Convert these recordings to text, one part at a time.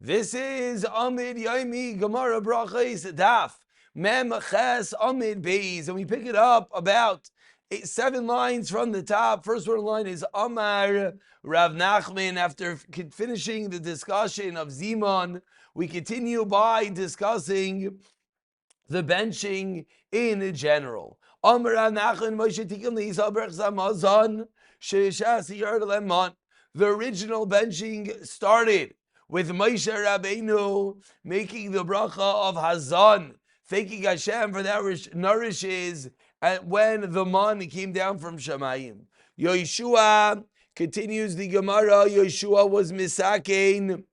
This is Amud Yomi Gemara Berachos Daf Mem Ches Amud Beis, and we pick it up about 7 lines from the top. First one line is Amar Rav Nachman. After finishing the discussion of Zimun, we continue by discussing the benching in general. Amar Rav Nachman Moshe Tikkun L'Yisrael Berachos Hamazon Sheshas Yard Lemon. The original benching started with Moshe Rabbeinu making the bracha of Hazan, thanking Hashem for that nourishes when the man came down from Shamayim. Yoshua continues the Gemara. Yoshua was misakein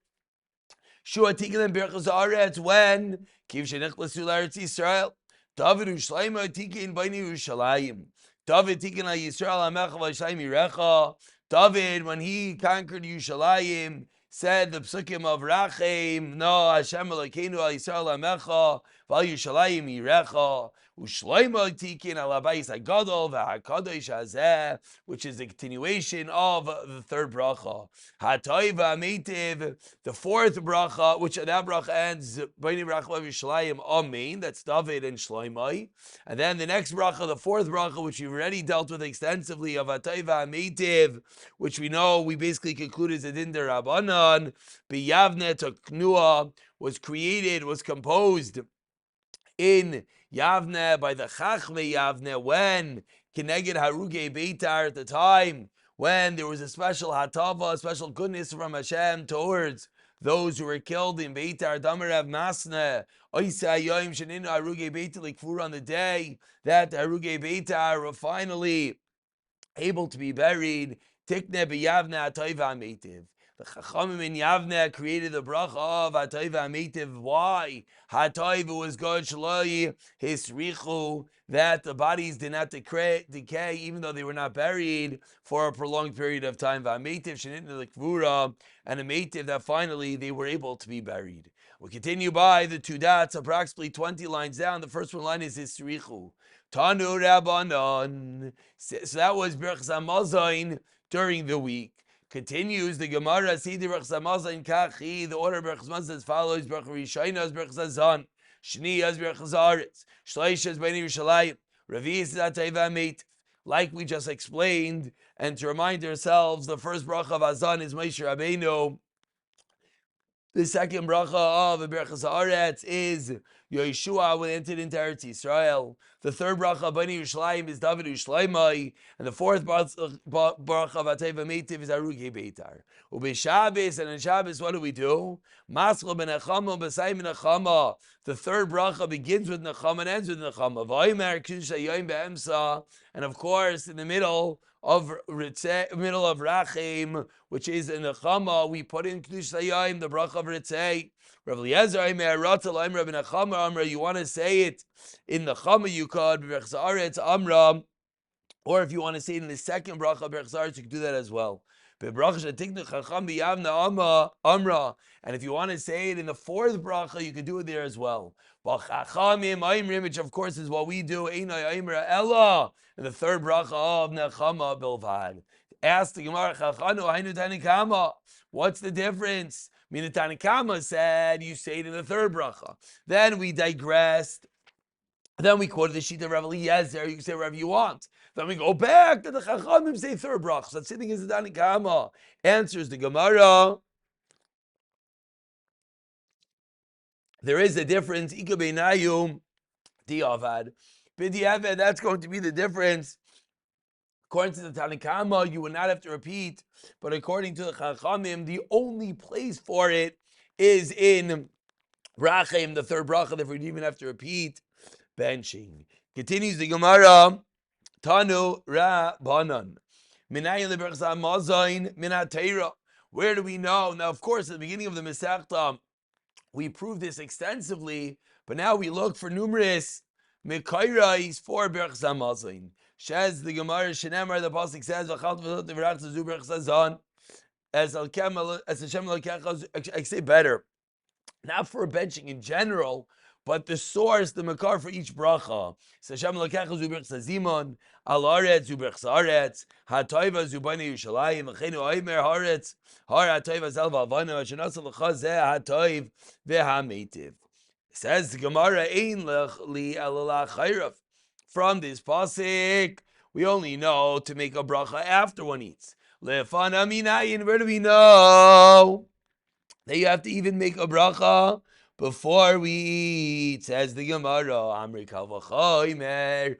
Shua Tikkun Berachos Haaretz when Kiv Shenichlesu L'Eretz Yisrael. David Ushleima Tikkun B'nei Yerushalayim. David Tikkun Al Yisrael Hamecha V'Yisrael Mirecha. David, when he conquered Yerushalayim, said the psukim of Rachem, no, Hashem Elokeinu Al Yisrael Hamecha V'Al Yerushalayim Yirecha. Ushleima Tikkun Al Habayis HaGadol V'HaKadosh Hazeh, which is the continuation of the third bracha. Hatoiv V'Ameitiv, the fourth bracha, which that bracha ends B'nei Berachos Yerushalayim Amen. That's David and Shloimeh. And then the next bracha, the fourth bracha, which we've already dealt with extensively, of Hatoiv V'Ameitiv, which we know we basically concluded is a din derabanan. B'Yavne Toknua was created, was composed in Yavne by the Chachmei Yavne when Keneged Haruge Beitar, at the time when there was a special hatava, a special goodness from Hashem towards those who were killed in Beitar. Damarav Masne Oisa Yoim Sheninu Haruge Beitar Likfur, on the day that Haruge Beitar were finally able to be buried. Tikne B'Yavne Hatoiv Ha'Meitiv. The Chachamim in Yavne created the bracha of Hatoiv Ha'Meitiv. Why? Hatoiv was God Shaloi Hisrichu, that the bodies did not decay, even though they were not buried for a prolonged period of time. V'Ha'Meitiv Shenitna L'Kvura, and a Meitiv that finally they were able to be buried. We continue by the two dots, approximately 20 lines down. The first one line is Hisrichu. Tanu Rabbanon. So that was Berachos Hamazon during the week. Continues the Gemara, Sidi Berachos Hamazon Kachi, the order of Berachos Hamazon as follows: Berachos Rishayna is Berachos Hazan, Shniya is Berachos Haaretz, Shleisha is B'nei Yerushalayim, Revi'is is Hatoiv Ha'Meitiv. Like we just explained, and to remind ourselves, the first bracha of Hazan is Moshe Rabbeinu. The second bracha of Berachos Haaretz is Yoshua when entered into Eretz Yisrael. The third bracha of B'nei Yerushalayim is David Ushleimai. And the fourth bracha of Hatoiv Ha'Meitiv is Haruge Beitar. Ubeshabbos, and on Shabbos, what do we do? Maschel ben Nechama, B'sai ben Nechama. The third bracha begins with Nechama and ends with Nechama. V'omer Kedusha Yom Be'emsa. And of course, in the middle of Rachem, which is in the Chama, we put in Kedusha Yom, the bracha of Ritzei. Rav Eliezer, you want to say it in the Chama, you could, Berachos Haaretz Amra, or if you want to say it in the second bracha of Berachos Haaretz, you can do that as well. And if you want to say it in the fourth bracha, you can do it there as well. Which of course is what we do. In the third bracha of Nechama Bilvad. Ask the Gemara, what's the difference? The Tanakama said you say it in the third bracha. Then we digressed. Then we quoted the sheet of Rav Eliezer. You can say whatever you want. Then we go back to the Chachamim, say third bracha. So sitting is the Tanakama. Answers the Gemara. There is a difference. Ika beinayum diavad. B'diavad, that's going to be the difference. According to the Tanakama, you would not have to repeat, but according to the Chachamim, the only place for it is in Rachem, the third bracha, that we don't even have to repeat. Benching. Continues the Gemara. Tanu Rabbanan. Minayin leBerachos Hamazon min haTorah. Where do we know? Now, of course, at the beginning of the Masechta, we proved this extensively, but now we look for numerous Mekairais for Berachos Hamazon. Shez the Gemara Shenemar, the pasuk says, "V'chalt v'zot v'rachos zu Berachos Hazan." As Hashem Elokecha, I say better, not for benching in general, but the source, the makar for each bracha. So Hashem Elokecha zu birchas Zimon, al Aretz zu birchas Aretz, ha'toiva zu bnei Yerushalayim, v'cheinu oimer Haaretz, har ha'toiva zel v'avanu, ashenasa l'cha zeh ha'toiv v'ha'meitiv. Says the Gemara, ein lech li elalach chayrav. From this pasuk, we only know to make a bracha after one eats. Lefana minayin, where do we know that you have to even make a bracha before we eat? Says the Gemara, Amri Kavachoymer.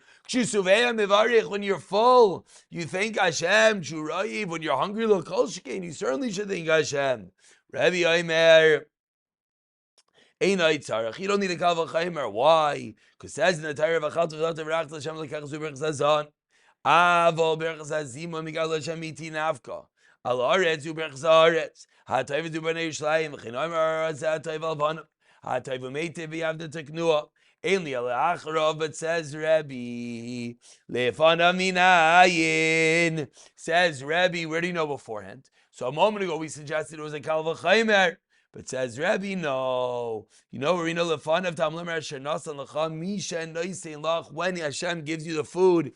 When you're full, you thank Hashem. Churayiv, when you're hungry, you certainly should thank Hashem. Rabbi Omer. You don't need a Kavachoymer. Why? Because it says in the Torah, Berachos Hashem Lekach Zu Berachos Hazon. Avo Berachos Hazimon Migal Hashem Iti Nafka. Al Aretz Zu Berachos Aretz. HaTayv Zu Bnei Yerushalayim. V'chein Omer Aretz HaTayv Al Vanam. HaTayv Meitiv V'yavda Teknua. Ain't li Acharav, but says Rabbi. Lefana minayin. Says Rabbi, where do you know beforehand? So a moment ago we suggested it was a Kal V'chaymer. But says Rabbi, no. You know where we know Lefana of Tam Lemer Shenasan Lecha Misha Noisein Lach, when Hashem gives you the food.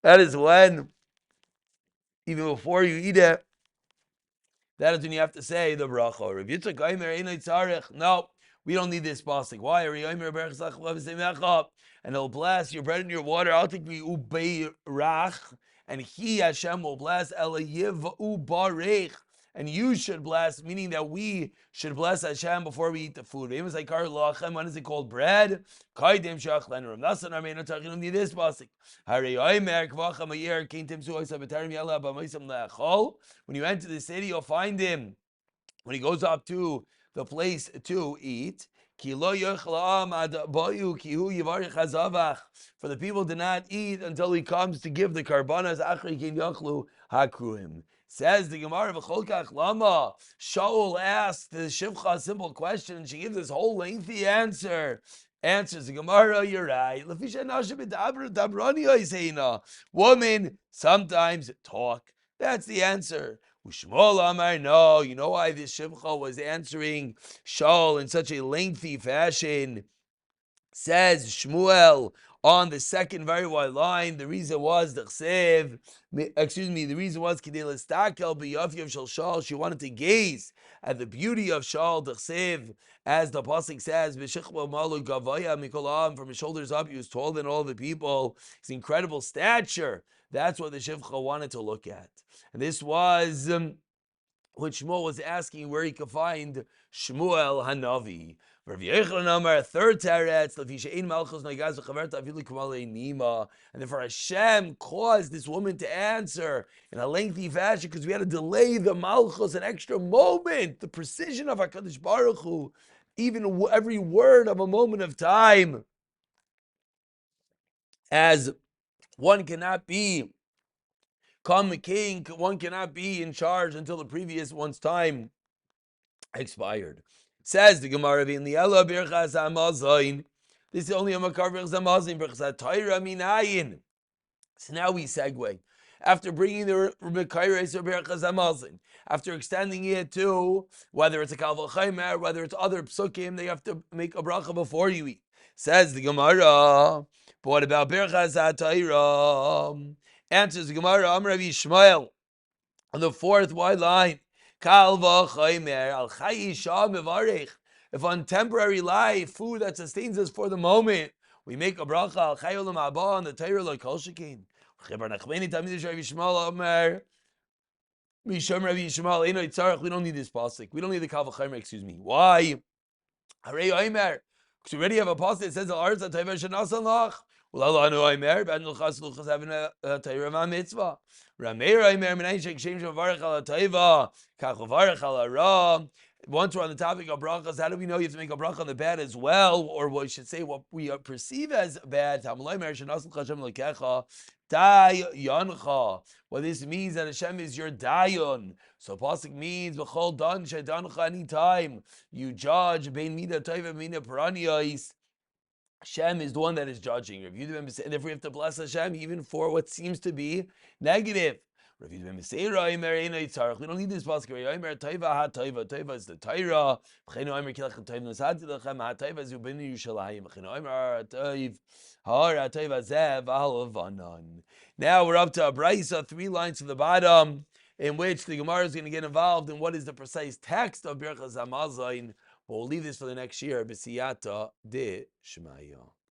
That is when, even before you eat it, that is when you have to say the bracha. No, we don't need this pasuk. Why? And he'll bless your bread and your water. I'll take me ubeirach, and he Hashem will bless elayiv ubarech. And you should bless, meaning that we should bless Hashem before we eat the food. When is it called bread? That's not our main talking on this pasuk. When you enter the city, you'll find him when he goes up to the place to eat. For the people did not eat until he comes to give the karbanas. Says the Gemara, V'cholkach lama. Shaul asked the Shivcha a simple question, and she gives this whole lengthy answer. Answers the Gemara, you're right. Women sometimes talk. That's the answer. Ushmol Amar, no. You know why this Shivcha was answering Shaul in such a lengthy fashion? Says Shmuel on the second very wide line, the reason was the reason was she wanted to gaze at the beauty of Shaul, as the pasuk says, from his shoulders up, he was taller than all the people. His incredible stature. That's what the Shivcha wanted to look at. And this was what Shmuel was asking, where he could find Shmuel Hanavi. Rav Yochanan Amar, third teretz, and therefore Hashem caused this woman to answer in a lengthy fashion because we had to delay the malchus an extra moment. The precision of HaKadosh Baruch Hu, even every word of a moment of time, as one cannot be king, one cannot be in charge until the previous one's time expired. Says the Gemara in the Ella Berachos Hamazon. This is only a makar Berachos Hamazon, Berachos Torah minayin. So now we segue. After bringing the Mekayres or Berachos Hamazon, after extending it to whether it's a Kal V'chaymer, whether it's other psukim, they have to make a bracha before you eat. Says the Gemara, but what about Berachos Torah? Answers the Gemara, Amar Rabbi Yishmael, on the fourth wide line. If on temporary life, food that sustains us for the moment, we make a bracha al chayolam haba on the Torah like kol shekin. We don't need this pasuk. We don't need the kal v'chaymer. Excuse me. Why? Because we already have a pasuk that says al aretz ha'tayva shenasan lach. Well, I know Omer, but luchas having a Torah mitzvah. Rameir Omer, Menai Shek Shem Shavarach Al Taiva, Kachovarach Al Ara. Once we're on the topic of brachas, how do we know you have to make a bracha on the bad as well, or what we should say what we perceive as bad? What this means that Hashem is your dayon. So pasuk means b'chol dan shedancha anytime you judge bein mida taiva mina paranios. Hashem is the one that is judging. And if we have to bless Hashem even for what seems to be negative. We don't need this pasuk. Taiva is the Torah. Now we're up to a brisa, 3 lines from the bottom, in which the Gemara is going to get involved in what is the precise text of Berachos Hamazon. We'll leave this for the next year. B'siyata de Shmaya.